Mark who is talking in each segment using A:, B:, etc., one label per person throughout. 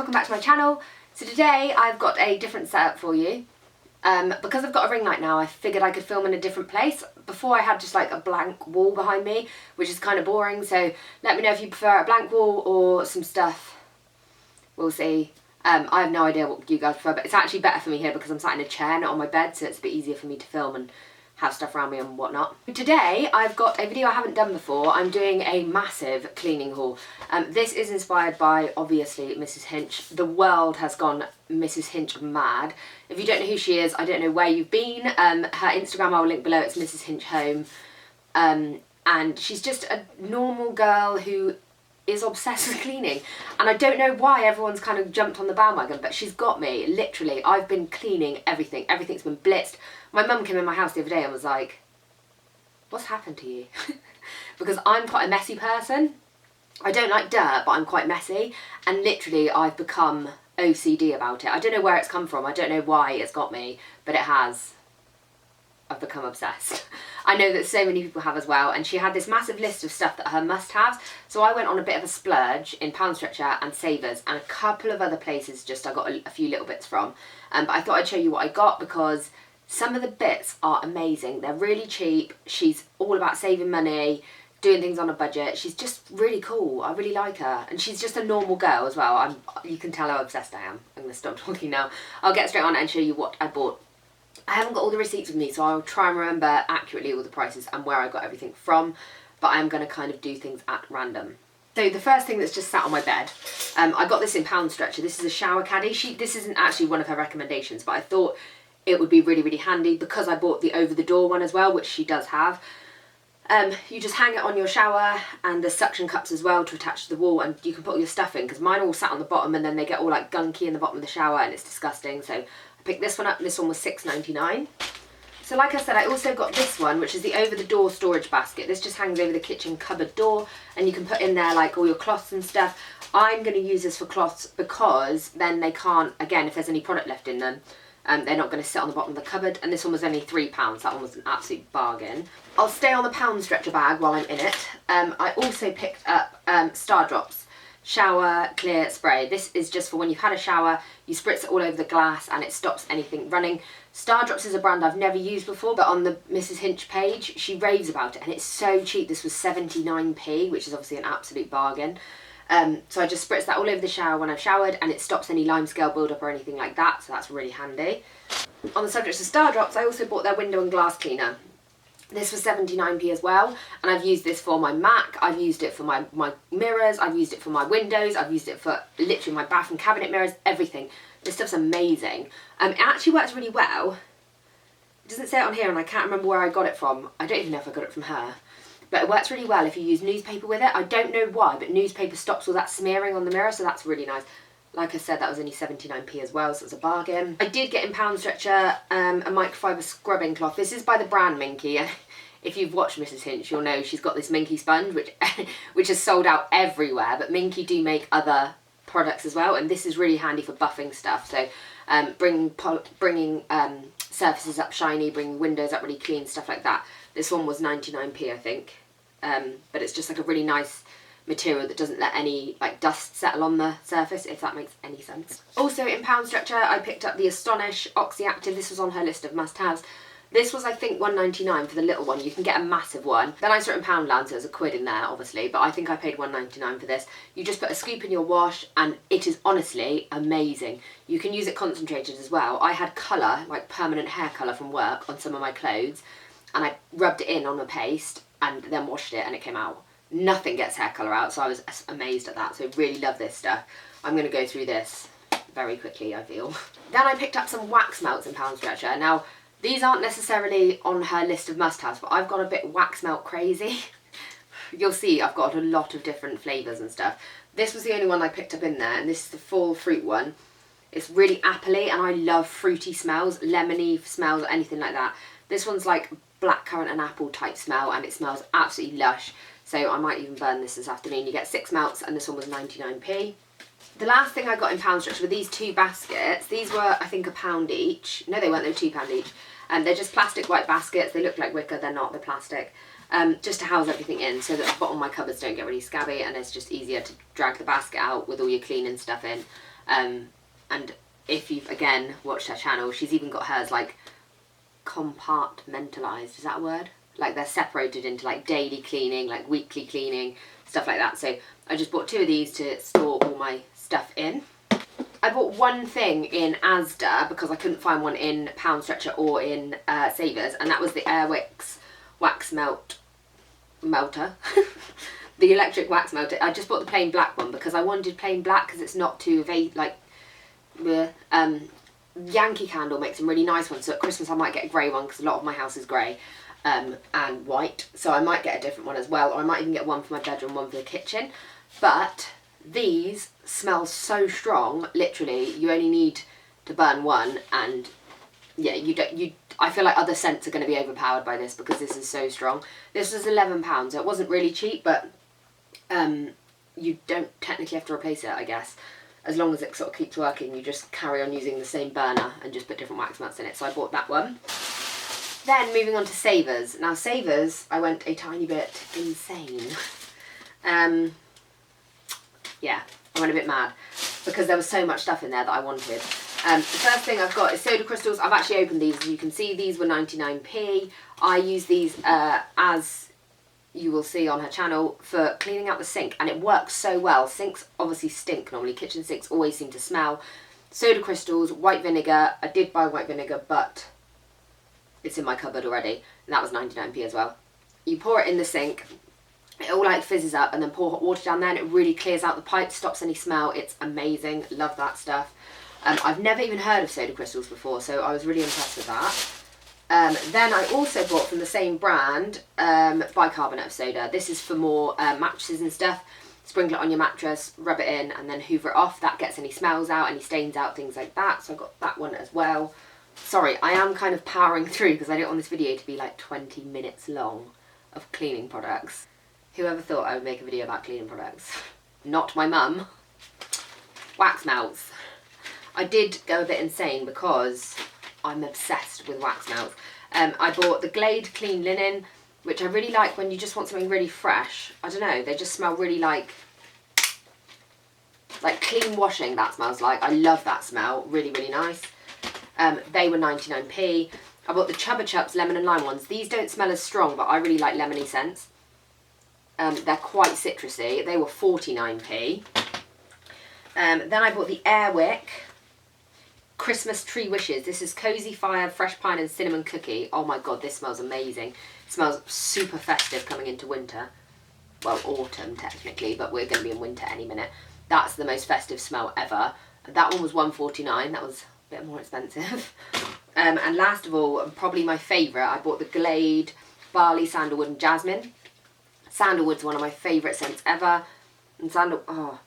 A: welcome back to my channel. So today I've got a different setup for you. Because I've got a ring light now, I figured I could film in a different place. Before I had just like a blank wall behind me, which is kind of boring, so let me know if you prefer a blank wall or some stuff. We'll see. I have no idea what you guys prefer, but it's actually better for me here because I'm sat in a chair, not on my bed, so it's a bit easier for me to film and have stuff around me and whatnot. Today I've got a video I haven't done before. I'm doing a massive cleaning haul. This is inspired by, obviously, Mrs. Hinch. The world has gone Mrs. Hinch mad. If you don't know who she is, I don't know where you've been. Her Instagram I will link below. It's Mrs. Hinch Home. And she's just a normal girl who is obsessed with cleaning, and I don't know why everyone's kind of jumped on the bandwagon, but she's got me. Literally, I've been cleaning everything. Everything's been blitzed. My mum came in my house the other day and was like, what's happened to you? Because I'm quite a messy person. I don't like dirt, but I'm quite messy, and literally I've become OCD about it. I don't know where it's come from. I don't know why it's got me, but it has. I've become obsessed. I know that so many people have as well, and she had this massive list of stuff that her must-haves, so I went on a bit of a splurge in Poundstretcher and Savers and a couple of other places just I got a few little bits from, but I thought I'd show you what I got because some of the bits are amazing. They're really cheap. She's all about saving money, doing things on a budget. She's just really cool. I really like her, and she's just a normal girl as well. You can tell how obsessed I am. I'm going to stop talking now. I'll get straight on and show you what I bought. I haven't got all the receipts with me, so I'll try and remember accurately all the prices and where I got everything from, but I'm going to kind of do things at random. So the first thing that's just sat on my bed, I got this in Poundstretcher. This is a shower caddy. This isn't actually one of her recommendations, but I thought it would be really, really handy because I bought the over-the-door one as well, which she does have. You just hang it on your shower, and there's suction cups as well to attach to the wall, and you can put all your stuff in, because mine all sat on the bottom and then they get all like gunky in the bottom of the shower and it's disgusting, so picked this one up. This one was $6.99. So like I said, I also got this one, which is the over-the-door storage basket. This just hangs over the kitchen cupboard door, and you can put in there like all your cloths and stuff. I'm going to use this for cloths because then they can't, again, if there's any product left in them, they're not going to sit on the bottom of the cupboard. And this one was only £3. That one was an absolute bargain. I'll stay on the Poundstretcher bag while I'm in it. I also picked up Star Drops shower clear spray. This is just for when you've had a shower, you spritz it all over the glass and it stops anything running. Star Drops is a brand I've never used before, but on the Mrs. Hinch page she raves about it, and it's so cheap. This was 79p, which is obviously an absolute bargain. So I just spritz that all over the shower when I've showered, and it stops any limescale build-up or anything like that, so that's really handy. On the subject of Star Drops, I also bought their window and glass cleaner. This was 79p as well, and I've used this for my Mac, I've used it for my mirrors, I've used it for my windows, I've used it for literally my bathroom cabinet mirrors, everything. This stuff's amazing. It actually works really well. It doesn't say it on here, and I can't remember where I got it from. I don't even know if I got it from her. But it works really well if you use newspaper with it. I don't know why, but newspaper stops all that smearing on the mirror, so that's really nice. Like I said, that was only 79p as well, so it was a bargain. I did get in Poundstretcher a microfiber scrubbing cloth. This is by the brand Minky. If you've watched Mrs. Hinch, you'll know she's got this Minky sponge, which is sold out everywhere, but Minky do make other products as well, and this is really handy for buffing stuff. So bringing surfaces up shiny, bringing windows up really clean, stuff like that. This one was 99p, I think, but it's just like a really nice material that doesn't let any like dust settle on the surface, if that makes any sense. Also in Poundstretcher I picked up the Astonish Oxy-Active. This was on her list of must-haves. This was, I think, $1.99 for the little one. You can get a massive one. Then I saw it in Poundland, so there's a quid in there, obviously, but I think I paid $1.99 for this. You just put a scoop in your wash, and it is honestly amazing. You can use it concentrated as well. I had colour, like permanent hair colour from work, on some of my clothes, and I rubbed it in on a paste and then washed it, and it came out. Nothing gets hair colour out, so I was amazed at that. So I really love this stuff. I'm going to go through this very quickly, I feel. Then I picked up some wax melts in Poundstretcher. Now, these aren't necessarily on her list of must-haves, but I've got a bit wax melt crazy. You'll see I've got a lot of different flavours and stuff. This was the only one I picked up in there, and this is the full fruit one. It's really appley, and I love fruity smells, lemony smells, anything like that. This one's like blackcurrant and apple type smell, and it smells absolutely lush. So I might even burn this afternoon. You get 6 melts, and this one was 99p. The last thing I got in Poundstretcher were these 2 baskets. These were, I think, £1 each. No, they weren't, they were £2 each. They're just plastic white baskets. They look like wicker, they're not, they're plastic. Just to house everything in so that the bottom of my cupboards don't get really scabby, and it's just easier to drag the basket out with all your cleaning stuff in. And if you've, again, watched her channel, she's even got hers, like, compartmentalised, is that a word? Like, they're separated into, like, daily cleaning, like, weekly cleaning, stuff like that. So I just bought 2 of these to store all my stuff in. I bought one thing in ASDA because I couldn't find one in Poundstretcher or in Savers, and that was the Airwicks wax melter. The electric wax melter. I just bought the plain black one because I wanted plain black because it's not too like Yankee Candle makes some really nice ones, so at Christmas I might get a grey one because a lot of my house is grey and white, so I might get a different one as well, or I might even get one for my bedroom, one for the kitchen. But these smell so strong, literally you only need to burn one, and yeah, I feel like other scents are going to be overpowered by this because this is so strong. This was £11, so it wasn't really cheap, but you don't technically have to replace it, I guess. As long as it sort of keeps working, you just carry on using the same burner and just put different wax melts in it. So I bought that one. Then moving on to Savers. Now Savers, I went a tiny bit insane. Yeah, I went a bit mad because there was so much stuff in there that I wanted. The first thing I've got is soda crystals. I've actually opened these. As you can see, these were 99p. I use these as you will see on her channel for cleaning out the sink, and it works so well. Sinks obviously stink normally. Kitchen sinks always seem to smell. Soda crystals, white vinegar. I did buy white vinegar, but it's in my cupboard already, and that was 99p as well. You pour it in the sink. It all like fizzes up, and then pour hot water down there, and it really clears out the pipes, stops any smell. It's amazing. Love that stuff. I've never even heard of soda crystals before, so I was really impressed with that. Then I also bought from the same brand bicarbonate of soda. This is for more mattresses and stuff. Sprinkle it on your mattress, rub it in, and then hoover it off. That gets any smells out, any stains out, things like that. So I got that one as well. Sorry, I am kind of powering through because I don't want this video to be like 20 minutes long of cleaning products. Whoever thought I would make a video about cleaning products? Not my mum. Wax melts. I did go a bit insane because I'm obsessed with wax melts. I bought the Glade Clean Linen, which I really like when you just want something really fresh. I don't know, they just smell really like clean washing, that smells like. I love that smell, really, really nice. They were 99p. I bought the Chupa Chups lemon and lime ones. These don't smell as strong, but I really like lemony scents. They're quite citrusy. They were 49p. Then I bought the Airwick Christmas Tree Wishes. This is Cozy Fire, Fresh Pine and Cinnamon Cookie. Oh my god, this smells amazing. It smells super festive coming into winter. Well, autumn technically, but we're going to be in winter any minute. That's the most festive smell ever. That one was £1.49. That was a bit more expensive. And last of all, probably my favourite, I bought the Glade Barley, Sandalwood and Jasmine. Sandalwood's one of my favourite scents ever. And oh,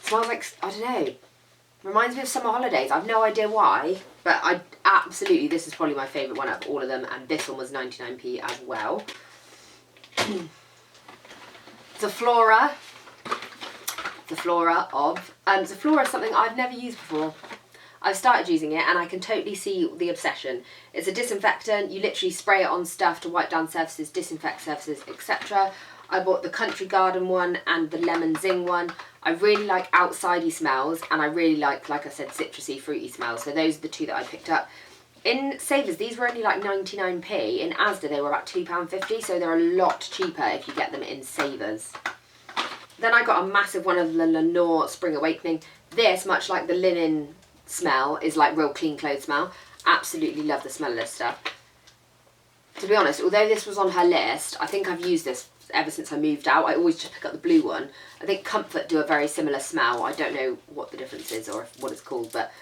A: smells like, I don't know, reminds me of summer holidays. I've no idea why, but this is probably my favourite one out of all of them, and this one was 99p as well. Zaflora is something I've never used before. I've started using it and I can totally see the obsession. It's a disinfectant. You literally spray it on stuff to wipe down surfaces, disinfect surfaces, etc. I bought the Country Garden one and the Lemon Zing one. I really like outsidey smells, and I really like I said, citrusy, fruity smells. So those are the two that I picked up. In Savers, these were only like 99p. In Asda, they were about £2.50, so they're a lot cheaper if you get them in Savers. Then I got a massive one of the Lenore Spring Awakening. This, much like the linen smell, is like real clean clothes smell. Absolutely love the smell of this stuff. To be honest, although this was on her list, I think I've used this ever since I moved out. I always just pick up the blue one. I think Comfort do a very similar smell. I don't know what the difference is or what it's called, but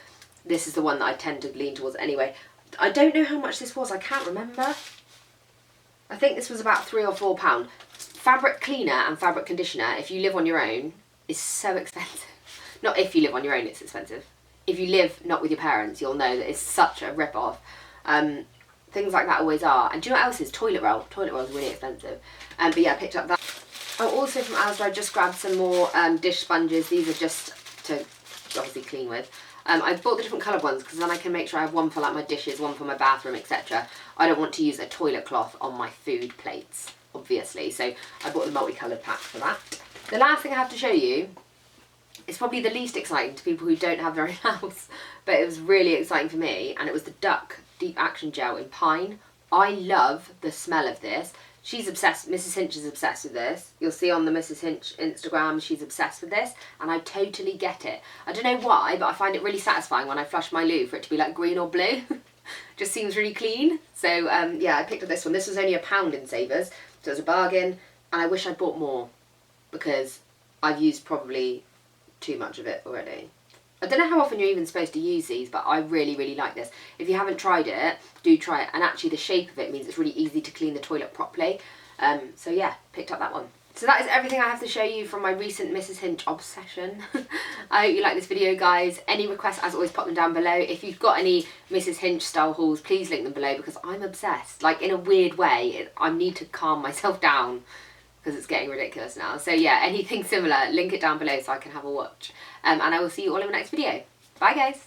A: this is the one that I tend to lean towards anyway. I don't know how much this was. I can't remember. I think this was about £3 or £4. Fabric cleaner and fabric conditioner, if you live on your own, is so expensive. Not if you live on your own, it's expensive. If you live not with your parents, you'll know that it's such a rip-off. Things like that always are. And do you know what else is? Toilet roll. Toilet roll is really expensive. But yeah, I picked up that. Oh, also from Asda, I just grabbed some more dish sponges. These are just to obviously clean with. I bought the different coloured ones because then I can make sure I have one for like my dishes, one for my bathroom, etc. I don't want to use a toilet cloth on my food plates, obviously. So I bought the multicoloured pack for that. The last thing I have to show you It's probably the least exciting to people who don't have their own house, but it was really exciting for me, and it was the Duck Deep Action Gel in Pine. I love the smell of this. She's obsessed, Mrs. Hinch is obsessed with this. You'll see on the Mrs. Hinch Instagram, she's obsessed with this, and I totally get it. I don't know why, but I find it really satisfying when I flush my loo for it to be like green or blue. Just seems really clean. So yeah, I picked up this one. This was only £1 in Savers, so it was a bargain, and I wish I'd bought more because I've used probably too much of it already. I don't know how often you're even supposed to use these, but I really, really like this. If you haven't tried it, do try it. And actually the shape of it means it's really easy to clean the toilet properly. So yeah, picked up that one. So that is everything I have to show you from my recent Mrs. Hinch obsession. I hope you like this video, guys. Any requests, as always, pop them down below. If you've got any Mrs. Hinch style hauls, please link them below, because I'm obsessed. Like, in a weird way, I need to calm myself down because it's getting ridiculous now. So yeah, anything similar, link it down below so I can have a watch. And I will see you all in the next video. Bye, guys.